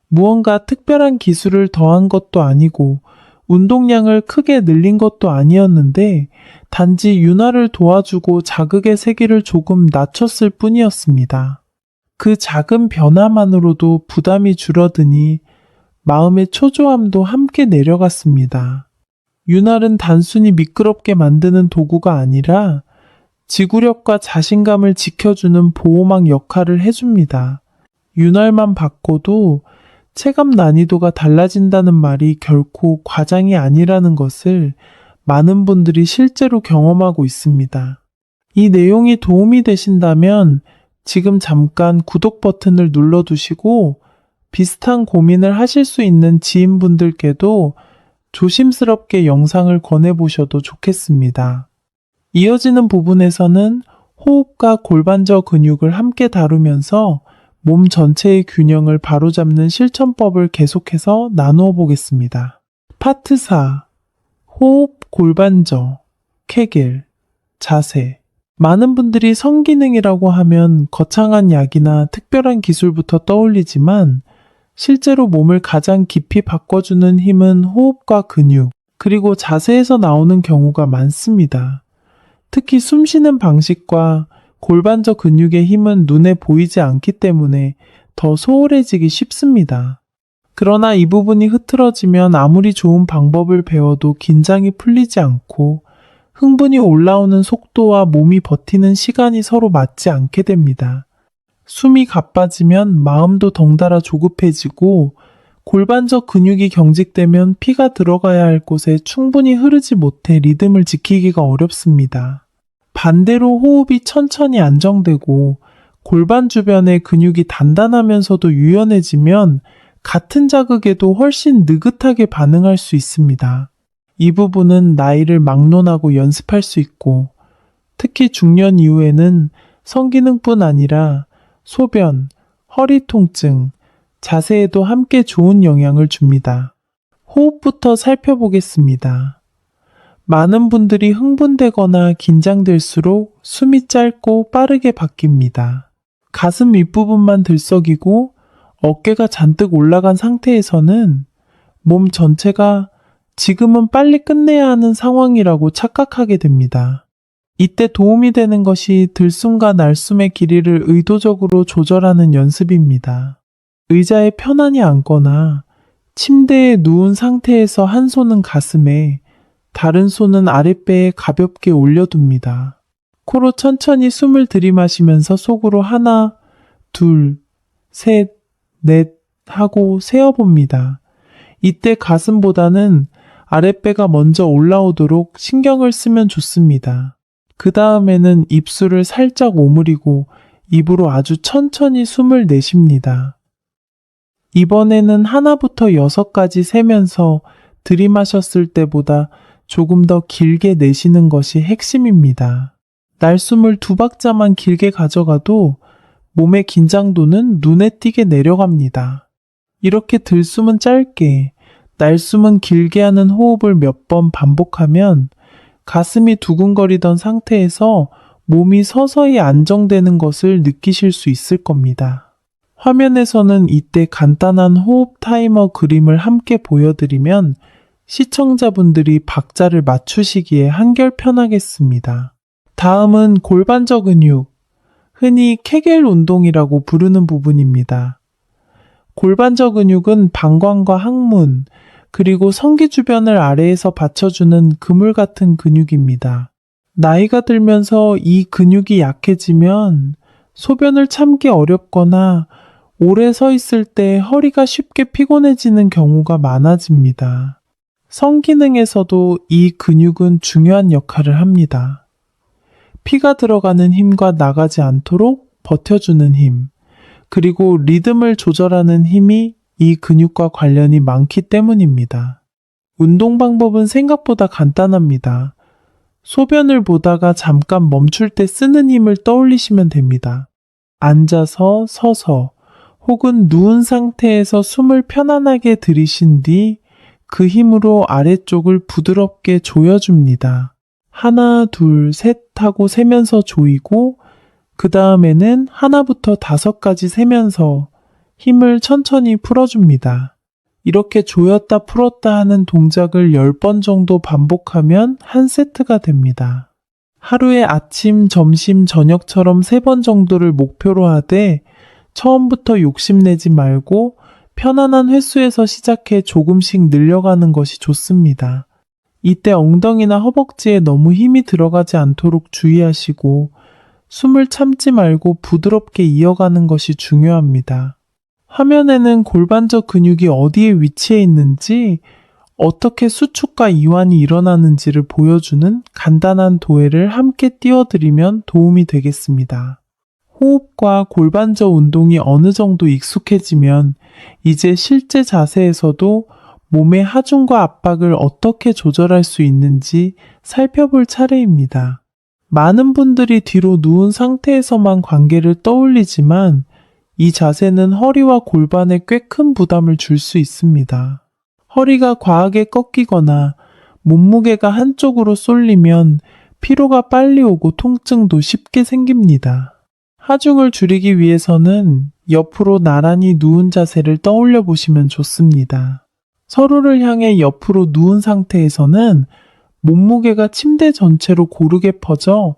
무언가 특별한 기술을 더한 것도 아니고 운동량을 크게 늘린 것도 아니었는데 단지 윤활을 도와주고 자극의 세기를 조금 낮췄을 뿐이었습니다. 그 작은 변화만으로도 부담이 줄어드니 마음의 초조함도 함께 내려갔습니다. 윤활은 단순히 미끄럽게 만드는 도구가 아니라 지구력과 자신감을 지켜주는 보호막 역할을 해줍니다. 윤활만 바꿔도 체감 난이도가 달라진다는 말이 결코 과장이 아니라는 것을 많은 분들이 실제로 경험하고 있습니다. 이 내용이 도움이 되신다면 지금 잠깐 구독 버튼을 눌러두시고 비슷한 고민을 하실 수 있는 지인분들께도 조심스럽게 영상을 권해보셔도 좋겠습니다. 이어지는 부분에서는 호흡과 골반저 근육을 함께 다루면서 몸 전체의 균형을 바로잡는 실천법을 계속해서 나누어 보겠습니다. 파트 4. 호흡, 골반저, 케겔, 자세. 많은 분들이 성기능이라고 하면 거창한 약이나 특별한 기술부터 떠올리지만 실제로 몸을 가장 깊이 바꿔주는 힘은 호흡과 근육, 그리고 자세에서 나오는 경우가 많습니다. 특히 숨쉬는 방식과 골반저 근육의 힘은 눈에 보이지 않기 때문에 더 소홀해지기 쉽습니다. 그러나 이 부분이 흐트러지면 아무리 좋은 방법을 배워도 긴장이 풀리지 않고 흥분이 올라오는 속도와 몸이 버티는 시간이 서로 맞지 않게 됩니다. 숨이 가빠지면 마음도 덩달아 조급해지고 골반저 근육이 경직되면 피가 들어가야 할 곳에 충분히 흐르지 못해 리듬을 지키기가 어렵습니다. 반대로 호흡이 천천히 안정되고 골반 주변의 근육이 단단하면서도 유연해지면 같은 자극에도 훨씬 느긋하게 반응할 수 있습니다. 이 부분은 나이를 막론하고 연습할 수 있고 특히 중년 이후에는 성기능뿐 아니라 소변, 허리 통증, 자세에도 함께 좋은 영향을 줍니다. 호흡부터 살펴보겠습니다. 많은 분들이 흥분되거나 긴장될수록 숨이 짧고 빠르게 바뀝니다. 가슴 윗부분만 들썩이고 어깨가 잔뜩 올라간 상태에서는 몸 전체가 지금은 빨리 끝내야 하는 상황이라고 착각하게 됩니다. 이때 도움이 되는 것이 들숨과 날숨의 길이를 의도적으로 조절하는 연습입니다. 의자에 편안히 앉거나 침대에 누운 상태에서 한 손은 가슴에, 다른 손은 아랫배에 가볍게 올려둡니다. 코로 천천히 숨을 들이마시면서 속으로 하나, 둘, 셋, 넷 하고 세어봅니다. 이때 가슴보다는 아랫배가 먼저 올라오도록 신경을 쓰면 좋습니다. 그 다음에는 입술을 살짝 오므리고 입으로 아주 천천히 숨을 내쉽니다. 이번에는 하나부터 6까지 세면서 들이마셨을 때보다 조금 더 길게 내쉬는 것이 핵심입니다. 날숨을 2박자만 길게 가져가도 몸의 긴장도는 눈에 띄게 내려갑니다. 이렇게 들숨은 짧게, 날숨은 길게 하는 호흡을 몇 번 반복하면 가슴이 두근거리던 상태에서 몸이 서서히 안정되는 것을 느끼실 수 있을 겁니다. 화면에서는 이때 간단한 호흡 타이머 그림을 함께 보여드리면 시청자분들이 박자를 맞추시기에 한결 편하겠습니다. 다음은 골반저 근육, 흔히 케겔 운동이라고 부르는 부분입니다. 골반저 근육은 방광과 항문, 그리고 성기 주변을 아래에서 받쳐주는 그물 같은 근육입니다. 나이가 들면서 이 근육이 약해지면 소변을 참기 어렵거나 오래 서 있을 때 허리가 쉽게 피곤해지는 경우가 많아집니다. 성기능에서도 이 근육은 중요한 역할을 합니다. 피가 들어가는 힘과 나가지 않도록 버텨주는 힘, 그리고 리듬을 조절하는 힘이 이 근육과 관련이 많기 때문입니다. 운동 방법은 생각보다 간단합니다. 소변을 보다가 잠깐 멈출 때 쓰는 힘을 떠올리시면 됩니다. 앉아서, 서서, 혹은 누운 상태에서 숨을 편안하게 들이신 뒤 그 힘으로 아래쪽을 부드럽게 조여줍니다. 하나, 둘, 셋 하고 세면서 조이고 그 다음에는 하나부터 5까지 세면서 힘을 천천히 풀어줍니다. 이렇게 조였다 풀었다 하는 동작을 10번 정도 반복하면 한 세트가 됩니다. 하루에 아침, 점심, 저녁처럼 3번 정도를 목표로 하되 처음부터 욕심내지 말고 편안한 횟수에서 시작해 조금씩 늘려가는 것이 좋습니다. 이때 엉덩이나 허벅지에 너무 힘이 들어가지 않도록 주의하시고 숨을 참지 말고 부드럽게 이어가는 것이 중요합니다. 화면에는 골반저 근육이 어디에 위치해 있는지, 어떻게 수축과 이완이 일어나는지를 보여주는 간단한 도해를 함께 띄워드리면 도움이 되겠습니다. 호흡과 골반저 운동이 어느 정도 익숙해지면 이제 실제 자세에서도 몸의 하중과 압박을 어떻게 조절할 수 있는지 살펴볼 차례입니다. 많은 분들이 뒤로 누운 상태에서만 관계를 떠올리지만 이 자세는 허리와 골반에 꽤 큰 부담을 줄 수 있습니다. 허리가 과하게 꺾이거나 몸무게가 한쪽으로 쏠리면 피로가 빨리 오고 통증도 쉽게 생깁니다. 하중을 줄이기 위해서는 옆으로 나란히 누운 자세를 떠올려 보시면 좋습니다. 서로를 향해 옆으로 누운 상태에서는 몸무게가 침대 전체로 고르게 퍼져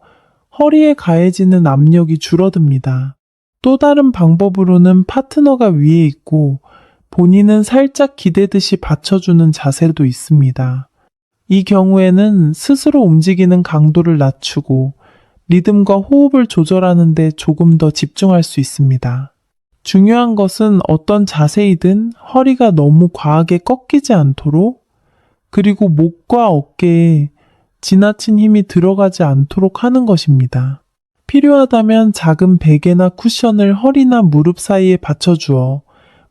허리에 가해지는 압력이 줄어듭니다. 또 다른 방법으로는 파트너가 위에 있고 본인은 살짝 기대듯이 받쳐주는 자세도 있습니다. 이 경우에는 스스로 움직이는 강도를 낮추고 리듬과 호흡을 조절하는 데 조금 더 집중할 수 있습니다. 중요한 것은 어떤 자세이든 허리가 너무 과하게 꺾이지 않도록 그리고 목과 어깨에 지나친 힘이 들어가지 않도록 하는 것입니다. 필요하다면 작은 베개나 쿠션을 허리나 무릎 사이에 받쳐주어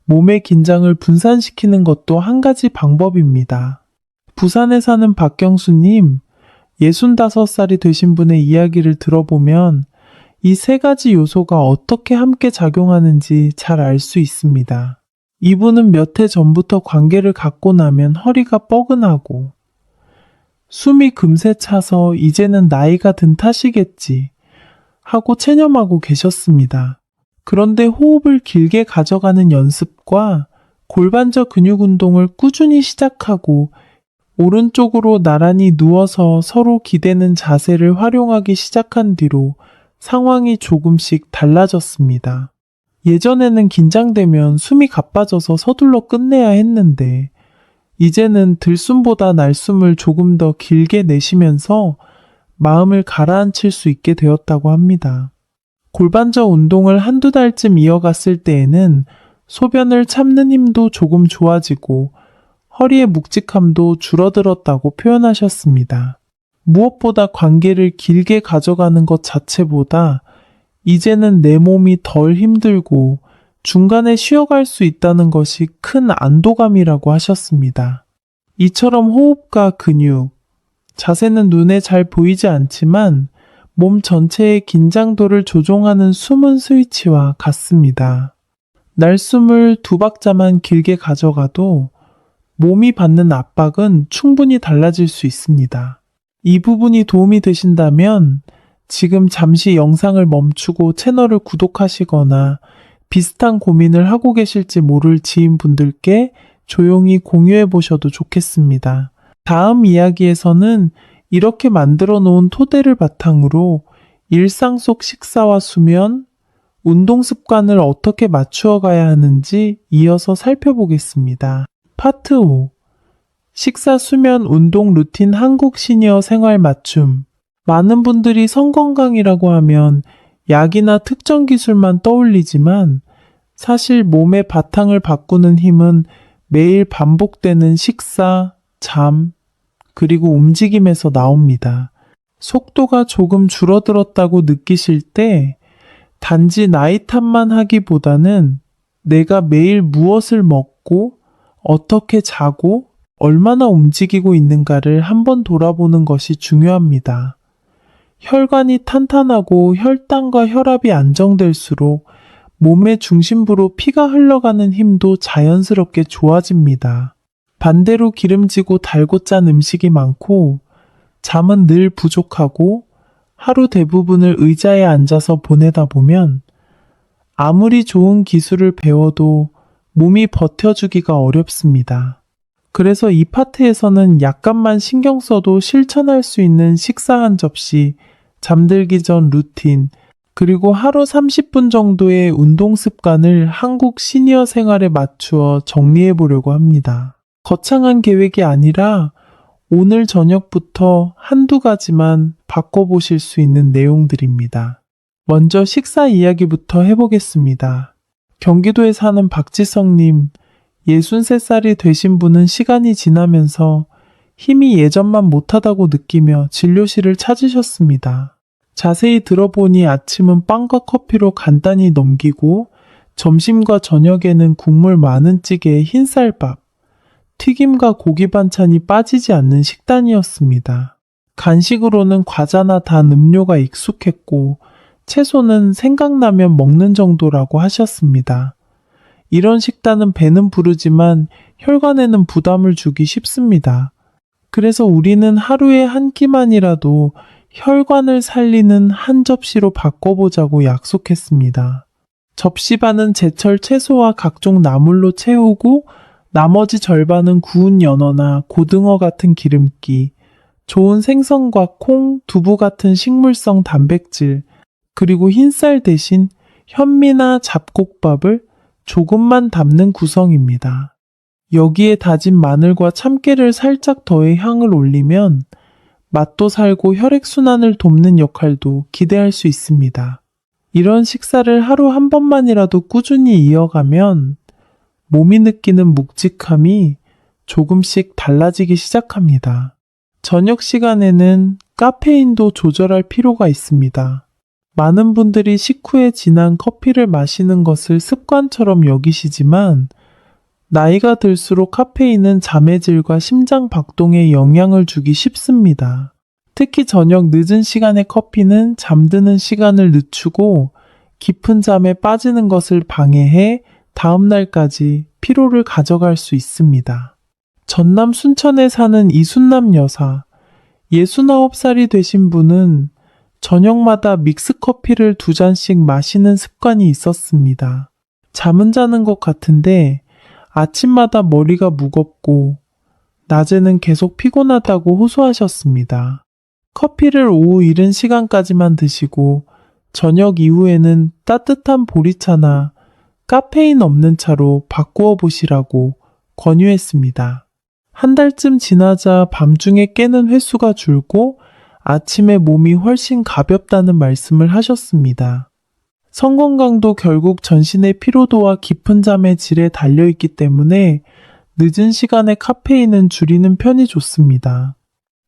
몸의 긴장을 분산시키는 것도 한 가지 방법입니다. 부산에 사는 박경수님, 65살이 되신 분의 이야기를 들어보면 이 세 가지 요소가 어떻게 함께 작용하는지 잘 알 수 있습니다. 이분은 몇 해 전부터 관계를 갖고 나면 허리가 뻐근하고 숨이 금세 차서 이제는 나이가 든 탓이겠지 하고 체념하고 계셨습니다. 그런데 호흡을 길게 가져가는 연습과 골반저 근육 운동을 꾸준히 시작하고 오른쪽으로 나란히 누워서 서로 기대는 자세를 활용하기 시작한 뒤로 상황이 조금씩 달라졌습니다. 예전에는 긴장되면 숨이 가빠져서 서둘러 끝내야 했는데 이제는 들숨보다 날숨을 조금 더 길게 내쉬면서 마음을 가라앉힐 수 있게 되었다고 합니다. 골반저 운동을 한두 달쯤 이어갔을 때에는 소변을 참는 힘도 조금 좋아지고 허리의 묵직함도 줄어들었다고 표현하셨습니다. 무엇보다 관계를 길게 가져가는 것 자체보다 이제는 내 몸이 덜 힘들고 중간에 쉬어갈 수 있다는 것이 큰 안도감이라고 하셨습니다. 이처럼 호흡과 근육, 자세는 눈에 잘 보이지 않지만 몸 전체의 긴장도를 조종하는 숨은 스위치와 같습니다. 날숨을 2박자만 길게 가져가도 몸이 받는 압박은 충분히 달라질 수 있습니다. 이 부분이 도움이 되신다면 지금 잠시 영상을 멈추고 채널을 구독하시거나 비슷한 고민을 하고 계실지 모를 지인분들께 조용히 공유해 보셔도 좋겠습니다. 다음 이야기에서는 이렇게 만들어 놓은 토대를 바탕으로 일상 속 식사와 수면, 운동 습관을 어떻게 맞추어 가야 하는지 이어서 살펴보겠습니다. 파트 5. 식사, 수면, 운동 루틴 한국 시니어 생활 맞춤. 많은 분들이 성건강이라고 하면 약이나 특정 기술만 떠올리지만 사실 몸의 바탕을 바꾸는 힘은 매일 반복되는 식사, 잠, 그리고 움직임에서 나옵니다. 속도가 조금 줄어들었다고 느끼실 때 단지 나이 탓만 하기보다는 내가 매일 무엇을 먹고 어떻게 자고 얼마나 움직이고 있는가를 한번 돌아보는 것이 중요합니다. 혈관이 탄탄하고 혈당과 혈압이 안정될수록 몸의 중심부로 피가 흘러가는 힘도 자연스럽게 좋아집니다. 반대로 기름지고 달고 짠 음식이 많고 잠은 늘 부족하고 하루 대부분을 의자에 앉아서 보내다 보면 아무리 좋은 기술을 배워도 몸이 버텨주기가 어렵습니다. 그래서 이 파트에서는 약간만 신경 써도 실천할 수 있는 식사 한 접시, 잠들기 전 루틴, 그리고 하루 30분 정도의 운동 습관을 한국 시니어 생활에 맞추어 정리해 보려고 합니다. 거창한 계획이 아니라 오늘 저녁부터 한두 가지만 바꿔보실 수 있는 내용들입니다. 먼저 식사 이야기부터 해보겠습니다. 경기도에 사는 박지성님, 63살이 되신 분은 시간이 지나면서 힘이 예전만 못하다고 느끼며 진료실을 찾으셨습니다. 자세히 들어보니 아침은 빵과 커피로 간단히 넘기고 점심과 저녁에는 국물 많은 찌개에 흰쌀밥, 튀김과 고기 반찬이 빠지지 않는 식단이었습니다. 간식으로는 과자나 단 음료가 익숙했고 채소는 생각나면 먹는 정도라고 하셨습니다. 이런 식단은 배는 부르지만 혈관에는 부담을 주기 쉽습니다. 그래서 우리는 하루에 한 끼만이라도 혈관을 살리는 한 접시로 바꿔보자고 약속했습니다. 접시 반은 제철 채소와 각종 나물로 채우고 나머지 절반은 구운 연어나 고등어 같은 기름기, 좋은 생선과 콩, 두부 같은 식물성 단백질, 그리고 흰쌀 대신 현미나 잡곡밥을 조금만 담는 구성입니다. 여기에 다진 마늘과 참깨를 살짝 더해 향을 올리면 맛도 살고 혈액순환을 돕는 역할도 기대할 수 있습니다. 이런 식사를 하루 한 번만이라도 꾸준히 이어가면 몸이 느끼는 묵직함이 조금씩 달라지기 시작합니다. 저녁 시간에는 카페인도 조절할 필요가 있습니다. 많은 분들이 식후에 진한 커피를 마시는 것을 습관처럼 여기시지만 나이가 들수록 카페인은 잠의 질과 심장 박동에 영향을 주기 쉽습니다. 특히 저녁 늦은 시간의 커피는 잠드는 시간을 늦추고 깊은 잠에 빠지는 것을 방해해 다음 날까지 피로를 가져갈 수 있습니다. 전남 순천에 사는 이순남 여사, 69살이 되신 분은 저녁마다 믹스커피를 2잔씩 마시는 습관이 있었습니다. 잠은 자는 것 같은데 아침마다 머리가 무겁고 낮에는 계속 피곤하다고 호소하셨습니다. 커피를 오후 이른 시간까지만 드시고 저녁 이후에는 따뜻한 보리차나 카페인 없는 차로 바꾸어 보시라고 권유했습니다. 한 달쯤 지나자 밤중에 깨는 횟수가 줄고 아침에 몸이 훨씬 가볍다는 말씀을 하셨습니다. 성건강도 결국 전신의 피로도와 깊은 잠의 질에 달려있기 때문에 늦은 시간에 카페인은 줄이는 편이 좋습니다.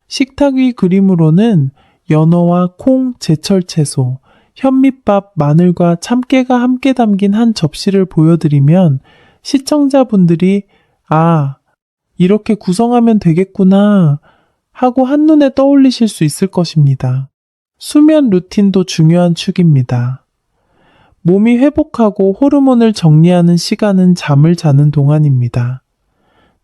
식탁 위 그림으로는 연어와 콩, 제철 채소, 현미밥, 마늘과 참깨가 함께 담긴 한 접시를 보여드리면 시청자분들이 이렇게 구성하면 되겠구나 하고 한눈에 떠올리실 수 있을 것입니다. 수면 루틴도 중요한 축입니다. 몸이 회복하고 호르몬을 정리하는 시간은 잠을 자는 동안입니다.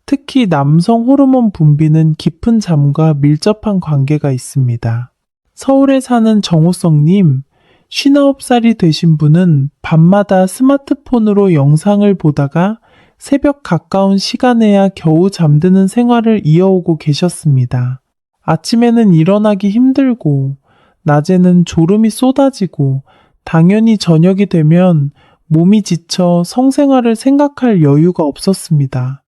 특히 남성 호르몬 분비는 깊은 잠과 밀접한 관계가 있습니다. 서울에 사는 정호성님, 59살이 되신 분은 밤마다 스마트폰으로 영상을 보다가 새벽 가까운 시간에야 겨우 잠드는 생활을 이어오고 계셨습니다. 아침에는 일어나기 힘들고 낮에는 졸음이 쏟아지고 당연히 저녁이 되면 몸이 지쳐 성생활을 생각할 여유가 없었습니다.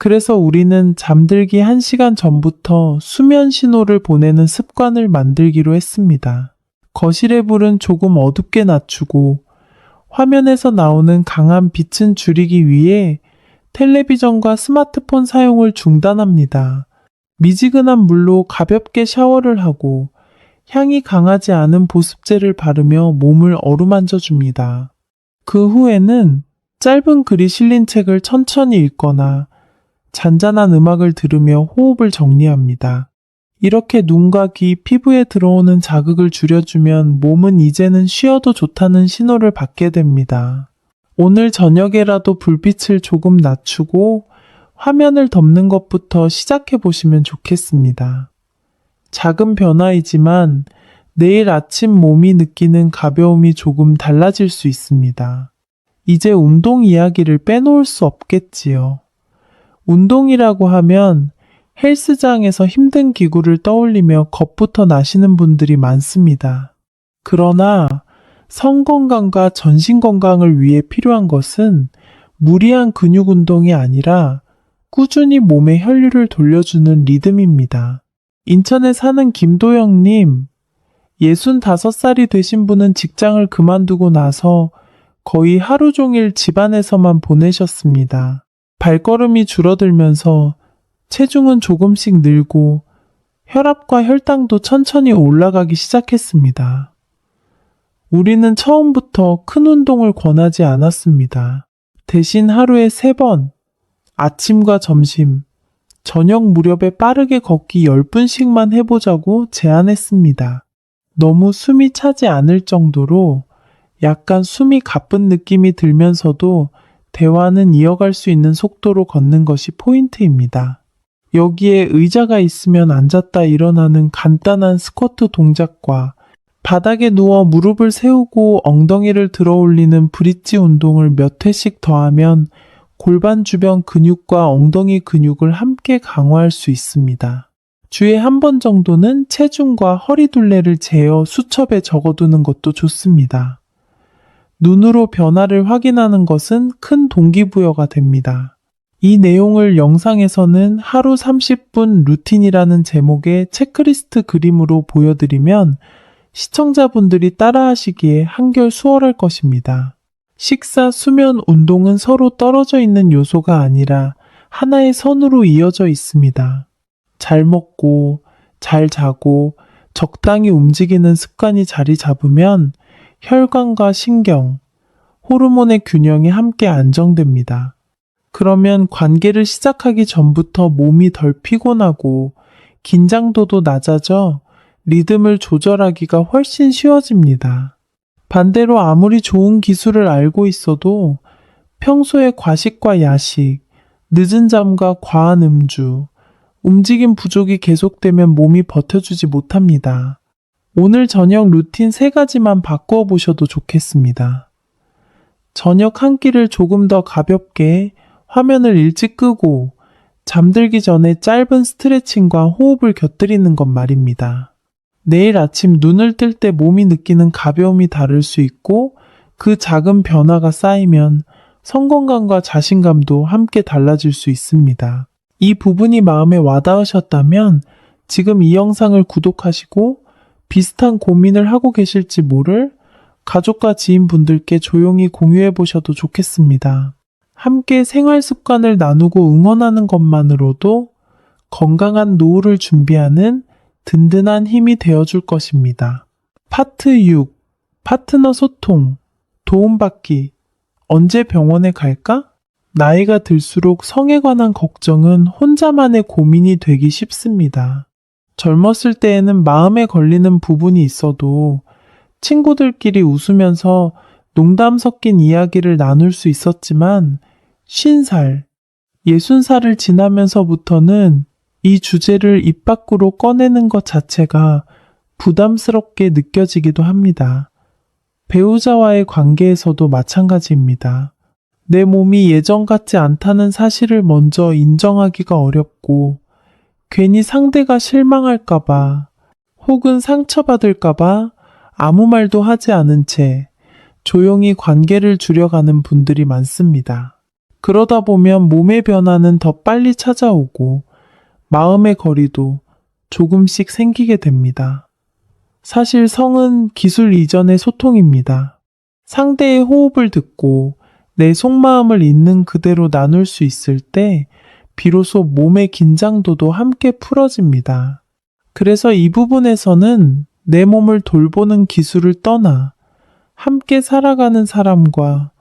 그래서 우리는 잠들기 1시간 전부터 수면 신호를 보내는 습관을 만들기로 했습니다. 거실의 불은 조금 어둡게 낮추고 화면에서 나오는 강한 빛은 줄이기 위해 텔레비전과 스마트폰 사용을 중단합니다. 미지근한 물로 가볍게 샤워를 하고 향이 강하지 않은 보습제를 바르며 몸을 어루만져 줍니다. 그 후에는 짧은 글이 실린 책을 천천히 읽거나 잔잔한 음악을 들으며 호흡을 정리합니다. 이렇게 눈과 귀, 피부에 들어오는 자극을 줄여주면 몸은 이제는 쉬어도 좋다는 신호를 받게 됩니다. 오늘 저녁에라도 불빛을 조금 낮추고 화면을 덮는 것부터 시작해 보시면 좋겠습니다. 작은 변화이지만 내일 아침 몸이 느끼는 가벼움이 조금 달라질 수 있습니다. 이제 운동 이야기를 빼놓을 수 없겠지요. 운동이라고 하면 헬스장에서 힘든 기구를 떠올리며 겁부터 나시는 분들이 많습니다. 그러나 성 건강과 전신 건강을 위해 필요한 것은 무리한 근육 운동이 아니라 꾸준히 몸의 혈류를 돌려주는 리듬입니다. 인천에 사는 김도영님, 65살이 되신 분은 직장을 그만두고 나서 거의 하루 종일 집안에서만 보내셨습니다. 발걸음이 줄어들면서 체중은 조금씩 늘고 혈압과 혈당도 천천히 올라가기 시작했습니다. 우리는 처음부터 큰 운동을 권하지 않았습니다. 대신 하루에 3번, 아침과 점심, 저녁 무렵에 빠르게 걷기 10분씩만 해보자고 제안했습니다. 너무 숨이 차지 않을 정도로 약간 숨이 가쁜 느낌이 들면서도 대화는 이어갈 수 있는 속도로 걷는 것이 포인트입니다. 여기에 의자가 있으면 앉았다 일어나는 간단한 스쿼트 동작과 바닥에 누워 무릎을 세우고 엉덩이를 들어 올리는 브릿지 운동을 몇 회씩 더하면 골반 주변 근육과 엉덩이 근육을 함께 강화할 수 있습니다. 주에 한 번 정도는 체중과 허리 둘레를 재어 수첩에 적어두는 것도 좋습니다. 눈으로 변화를 확인하는 것은 큰 동기부여가 됩니다. 이 내용을 영상에서는 하루 30분 루틴이라는 제목의 체크리스트 그림으로 보여드리면 시청자분들이 따라하시기에 한결 수월할 것입니다. 식사, 수면, 운동은 서로 떨어져 있는 요소가 아니라 하나의 선으로 이어져 있습니다. 잘 먹고, 잘 자고, 적당히 움직이는 습관이 자리 잡으면 혈관과 신경, 호르몬의 균형이 함께 안정됩니다. 그러면 관계를 시작하기 전부터 몸이 덜 피곤하고 긴장도도 낮아져 리듬을 조절하기가 훨씬 쉬워집니다. 반대로 아무리 좋은 기술을 알고 있어도 평소에 과식과 야식, 늦은 잠과 과한 음주, 움직임 부족이 계속되면 몸이 버텨주지 못합니다. 오늘 저녁 루틴 3가지만 바꾸어 보셔도 좋겠습니다. 저녁 한 끼를 조금 더 가볍게 화면을 일찍 끄고 잠들기 전에 짧은 스트레칭과 호흡을 곁들이는 것 말입니다. 내일 아침 눈을 뜰 때 몸이 느끼는 가벼움이 다를 수 있고 그 작은 변화가 쌓이면 성건강과 자신감도 함께 달라질 수 있습니다. 이 부분이 마음에 와닿으셨다면 지금 이 영상을 구독하시고 비슷한 고민을 하고 계실지 모를 가족과 지인분들께 조용히 공유해 보셔도 좋겠습니다. 함께 생활 습관을 나누고 응원하는 것만으로도 건강한 노후를 준비하는 든든한 힘이 되어줄 것입니다. 파트 6. 파트너 소통, 도움받기. 언제 병원에 갈까? 나이가 들수록 성에 관한 걱정은 혼자만의 고민이 되기 쉽습니다. 젊었을 때에는 마음에 걸리는 부분이 있어도 친구들끼리 웃으면서 농담 섞인 이야기를 나눌 수 있었지만 50살, 60살을 지나면서부터는 이 주제를 입 밖으로 꺼내는 것 자체가 부담스럽게 느껴지기도 합니다. 배우자와의 관계에서도 마찬가지입니다. 내 몸이 예전 같지 않다는 사실을 먼저 인정하기가 어렵고 괜히 상대가 실망할까봐 혹은 상처받을까봐 아무 말도 하지 않은 채 조용히 관계를 줄여가는 분들이 많습니다. 그러다 보면 몸의 변화는 더 빨리 찾아오고 마음의 거리도 조금씩 생기게 됩니다. 사실 성은 기술 이전의 소통입니다. 상대의 호흡을 듣고 내 속마음을 있는 그대로 나눌 수 있을 때 비로소 몸의 긴장도도 함께 풀어집니다. 그래서 이 부분에서는 내 몸을 돌보는 기술을 떠나 함께 살아가는 사람과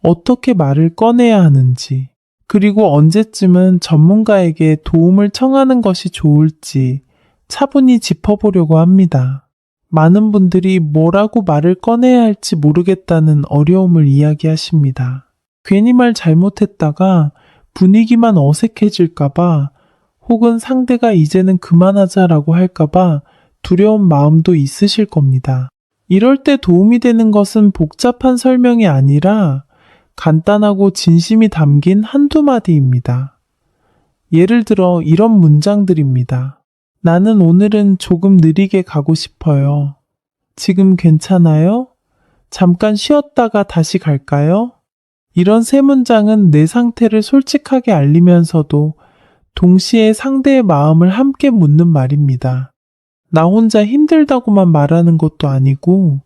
어떻게 말을 꺼내야 하는지, 그리고 언제쯤은 전문가에게 도움을 청하는 것이 좋을지 차분히 짚어보려고 합니다. 많은 분들이 뭐라고 말을 꺼내야 할지 모르겠다는 어려움을 이야기하십니다. 괜히 말 잘못했다가 분위기만 어색해질까봐 혹은 상대가 이제는 그만하자라고 할까봐 두려운 마음도 있으실 겁니다. 이럴 때 도움이 되는 것은 복잡한 설명이 아니라 간단하고 진심이 담긴 한두 마디입니다. 예를 들어 이런 문장들입니다. 나는 오늘은 조금 느리게 가고 싶어요. 지금 괜찮아요? 잠깐 쉬었다가 다시 갈까요? 이런 3문장은 내 상태를 솔직하게 알리면서도 동시에 상대의 마음을 함께 묻는 말입니다. 나 혼자 힘들다고만 말하는 것도 아니고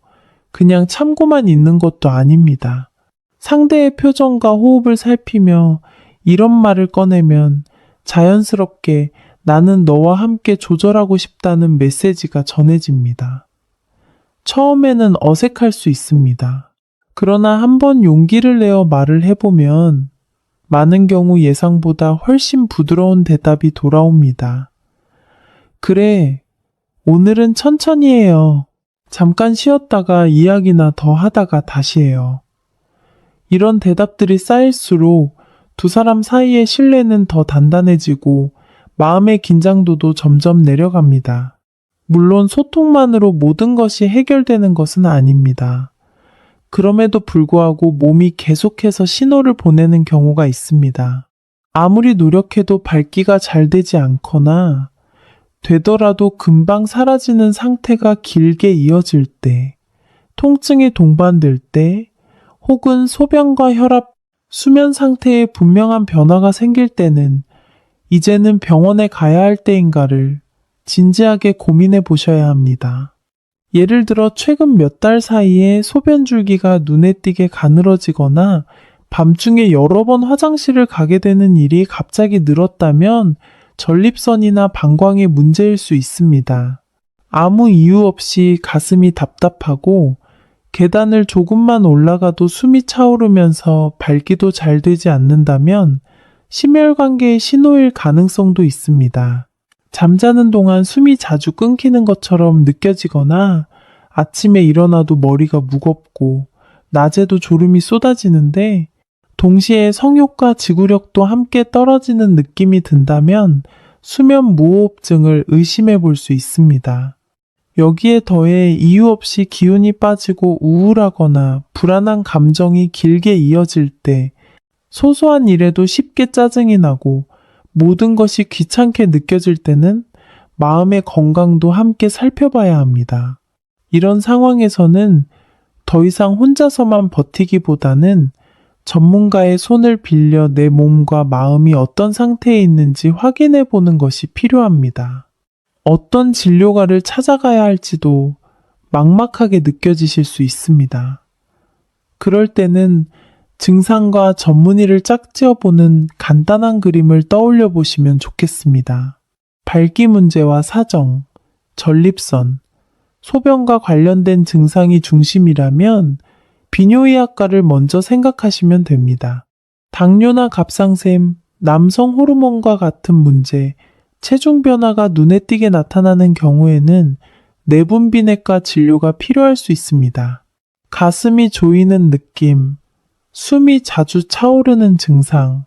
그냥 참고만 있는 것도 아닙니다. 상대의 표정과 호흡을 살피며 이런 말을 꺼내면 자연스럽게 나는 너와 함께 조절하고 싶다는 메시지가 전해집니다. 처음에는 어색할 수 있습니다. 그러나 한번 용기를 내어 말을 해보면 많은 경우 예상보다 훨씬 부드러운 대답이 돌아옵니다. 그래, 오늘은 천천히 해요. 잠깐 쉬었다가 이야기나 더 하다가 다시 해요. 이런 대답들이 쌓일수록 두 사람 사이의 신뢰는 더 단단해지고 마음의 긴장도도 점점 내려갑니다. 물론 소통만으로 모든 것이 해결되는 것은 아닙니다. 그럼에도 불구하고 몸이 계속해서 신호를 보내는 경우가 있습니다. 아무리 노력해도 밝기가 잘 되지 않거나 되더라도 금방 사라지는 상태가 길게 이어질 때, 통증이 동반될 때, 혹은 소변과 혈압, 수면 상태에 분명한 변화가 생길 때는 이제는 병원에 가야 할 때인가를 진지하게 고민해 보셔야 합니다. 예를 들어 최근 몇 달 사이에 소변 줄기가 눈에 띄게 가늘어지거나 밤중에 여러 번 화장실을 가게 되는 일이 갑자기 늘었다면 전립선이나 방광의 문제일 수 있습니다. 아무 이유 없이 가슴이 답답하고 계단을 조금만 올라가도 숨이 차오르면서 발기도 잘 되지 않는다면 심혈관계의 신호일 가능성도 있습니다. 잠자는 동안 숨이 자주 끊기는 것처럼 느껴지거나 아침에 일어나도 머리가 무겁고 낮에도 졸음이 쏟아지는데 동시에 성욕과 지구력도 함께 떨어지는 느낌이 든다면 수면 무호흡증을 의심해 볼 수 있습니다. 여기에 더해 이유 없이 기운이 빠지고 우울하거나 불안한 감정이 길게 이어질 때 소소한 일에도 쉽게 짜증이 나고 모든 것이 귀찮게 느껴질 때는 마음의 건강도 함께 살펴봐야 합니다. 이런 상황에서는 더 이상 혼자서만 버티기보다는 전문가의 손을 빌려 내 몸과 마음이 어떤 상태에 있는지 확인해 보는 것이 필요합니다. 어떤 진료가를 찾아가야 할지도 막막하게 느껴지실 수 있습니다. 그럴 때는 증상과 전문의를 짝지어 보는 간단한 그림을 떠올려 보시면 좋겠습니다. 발기 문제와 사정, 전립선, 소변과 관련된 증상이 중심이라면 비뇨의학과를 먼저 생각하시면 됩니다. 당뇨나 갑상샘, 남성 호르몬과 같은 문제, 체중 변화가 눈에 띄게 나타나는 경우에는 내분비내과 진료가 필요할 수 있습니다. 가슴이 조이는 느낌, 숨이 자주 차오르는 증상,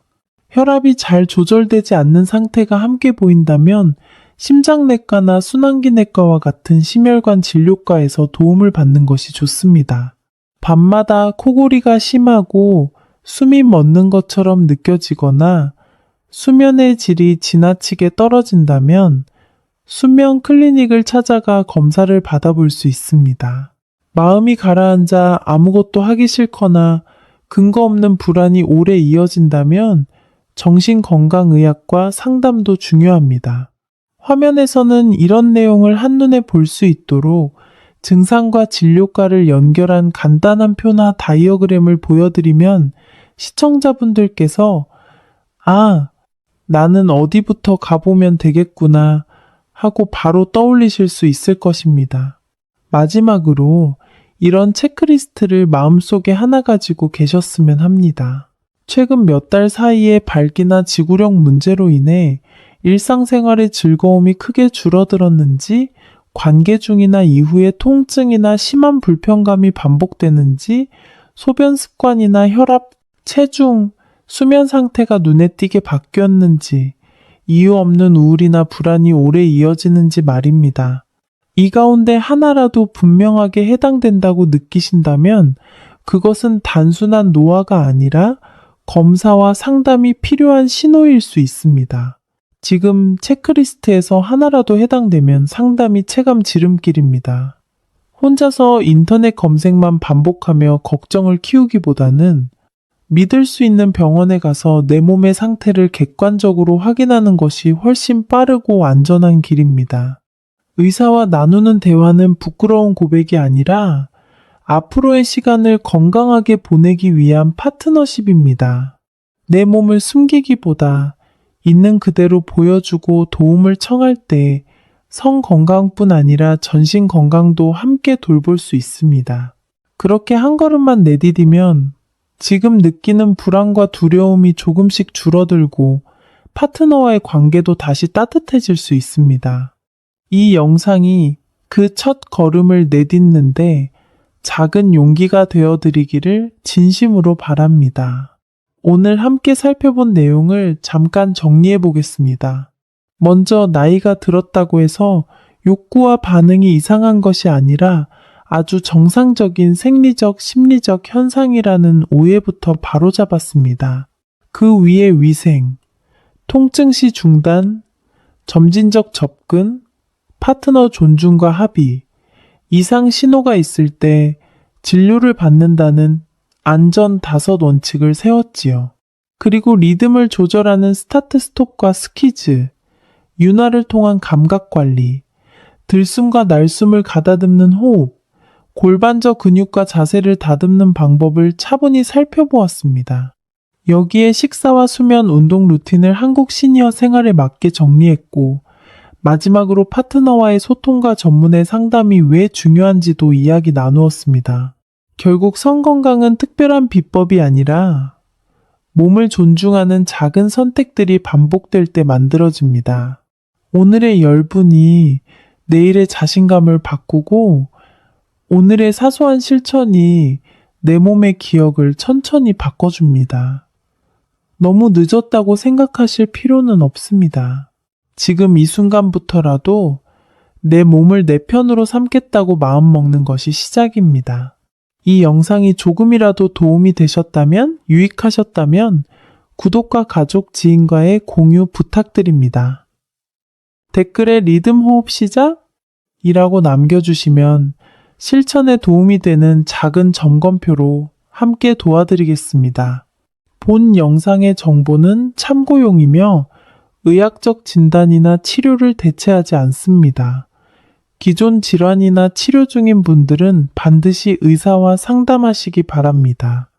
혈압이 잘 조절되지 않는 상태가 함께 보인다면 심장내과나 순환기내과와 같은 심혈관 진료과에서 도움을 받는 것이 좋습니다. 밤마다 코골이가 심하고 숨이 멎는 것처럼 느껴지거나 수면의 질이 지나치게 떨어진다면 수면 클리닉을 찾아가 검사를 받아볼 수 있습니다. 마음이 가라앉아 아무것도 하기 싫거나 근거 없는 불안이 오래 이어진다면 정신건강의학과 상담도 중요합니다. 화면에서는 이런 내용을 한눈에 볼 수 있도록 증상과 진료과를 연결한 간단한 표나 다이어그램을 보여드리면 시청자분들께서 아, 나는 어디부터 가보면 되겠구나 하고 바로 떠올리실 수 있을 것입니다. 마지막으로 이런 체크리스트를 마음속에 하나 가지고 계셨으면 합니다. 최근 몇 달 사이에 발기나 지구력 문제로 인해 일상생활의 즐거움이 크게 줄어들었는지, 관계 중이나 이후에 통증이나 심한 불편감이 반복되는지, 소변 습관이나 혈압, 체중, 수면 상태가 눈에 띄게 바뀌었는지, 이유 없는 우울이나 불안이 오래 이어지는지 말입니다. 이 가운데 하나라도 분명하게 해당된다고 느끼신다면 그것은 단순한 노화가 아니라 검사와 상담이 필요한 신호일 수 있습니다. 지금 체크리스트에서 하나라도 해당되면 상담이 체감 지름길입니다. 혼자서 인터넷 검색만 반복하며 걱정을 키우기보다는 믿을 수 있는 병원에 가서 내 몸의 상태를 객관적으로 확인하는 것이 훨씬 빠르고 안전한 길입니다. 의사와 나누는 대화는 부끄러운 고백이 아니라 앞으로의 시간을 건강하게 보내기 위한 파트너십입니다. 내 몸을 숨기기보다 있는 그대로 보여주고 도움을 청할 때 성 건강뿐 아니라 전신 건강도 함께 돌볼 수 있습니다. 그렇게 한 걸음만 내디디면 지금 느끼는 불안과 두려움이 조금씩 줄어들고 파트너와의 관계도 다시 따뜻해질 수 있습니다. 이 영상이 그 첫 걸음을 내딛는데 작은 용기가 되어드리기를 진심으로 바랍니다. 오늘 함께 살펴본 내용을 잠깐 정리해 보겠습니다. 먼저 나이가 들었다고 해서 욕구와 반응이 이상한 것이 아니라 아주 정상적인 생리적, 심리적 현상이라는 오해부터 바로잡았습니다. 그 위에 위생, 통증 시 중단, 점진적 접근, 파트너 존중과 합의, 이상 신호가 있을 때 진료를 받는다는 안전 5원칙을 세웠지요. 그리고 리듬을 조절하는 스타트 스톱과 스키즈, 윤활을 통한 감각 관리, 들숨과 날숨을 가다듬는 호흡, 골반저 근육과 자세를 다듬는 방법을 차분히 살펴보았습니다. 여기에 식사와 수면, 운동 루틴을 한국 시니어 생활에 맞게 정리했고, 마지막으로 파트너와의 소통과 전문의 상담이 왜 중요한지도 이야기 나누었습니다. 결국 성건강은 특별한 비법이 아니라 몸을 존중하는 작은 선택들이 반복될 때 만들어집니다. 오늘의 열분이 내일의 자신감을 바꾸고 오늘의 사소한 실천이 내 몸의 기억을 천천히 바꿔줍니다. 너무 늦었다고 생각하실 필요는 없습니다. 지금 이 순간부터라도 내 몸을 내 편으로 삼겠다고 마음먹는 것이 시작입니다. 이 영상이 조금이라도 도움이 되셨다면, 유익하셨다면 구독과 가족, 지인과의 공유 부탁드립니다. 댓글에 리듬 호흡 시작이라고 남겨주시면 실천에 도움이 되는 작은 점검표로 함께 도와드리겠습니다. 본 영상의 정보는 참고용이며 의학적 진단이나 치료를 대체하지 않습니다. 기존 질환이나 치료 중인 분들은 반드시 의사와 상담하시기 바랍니다.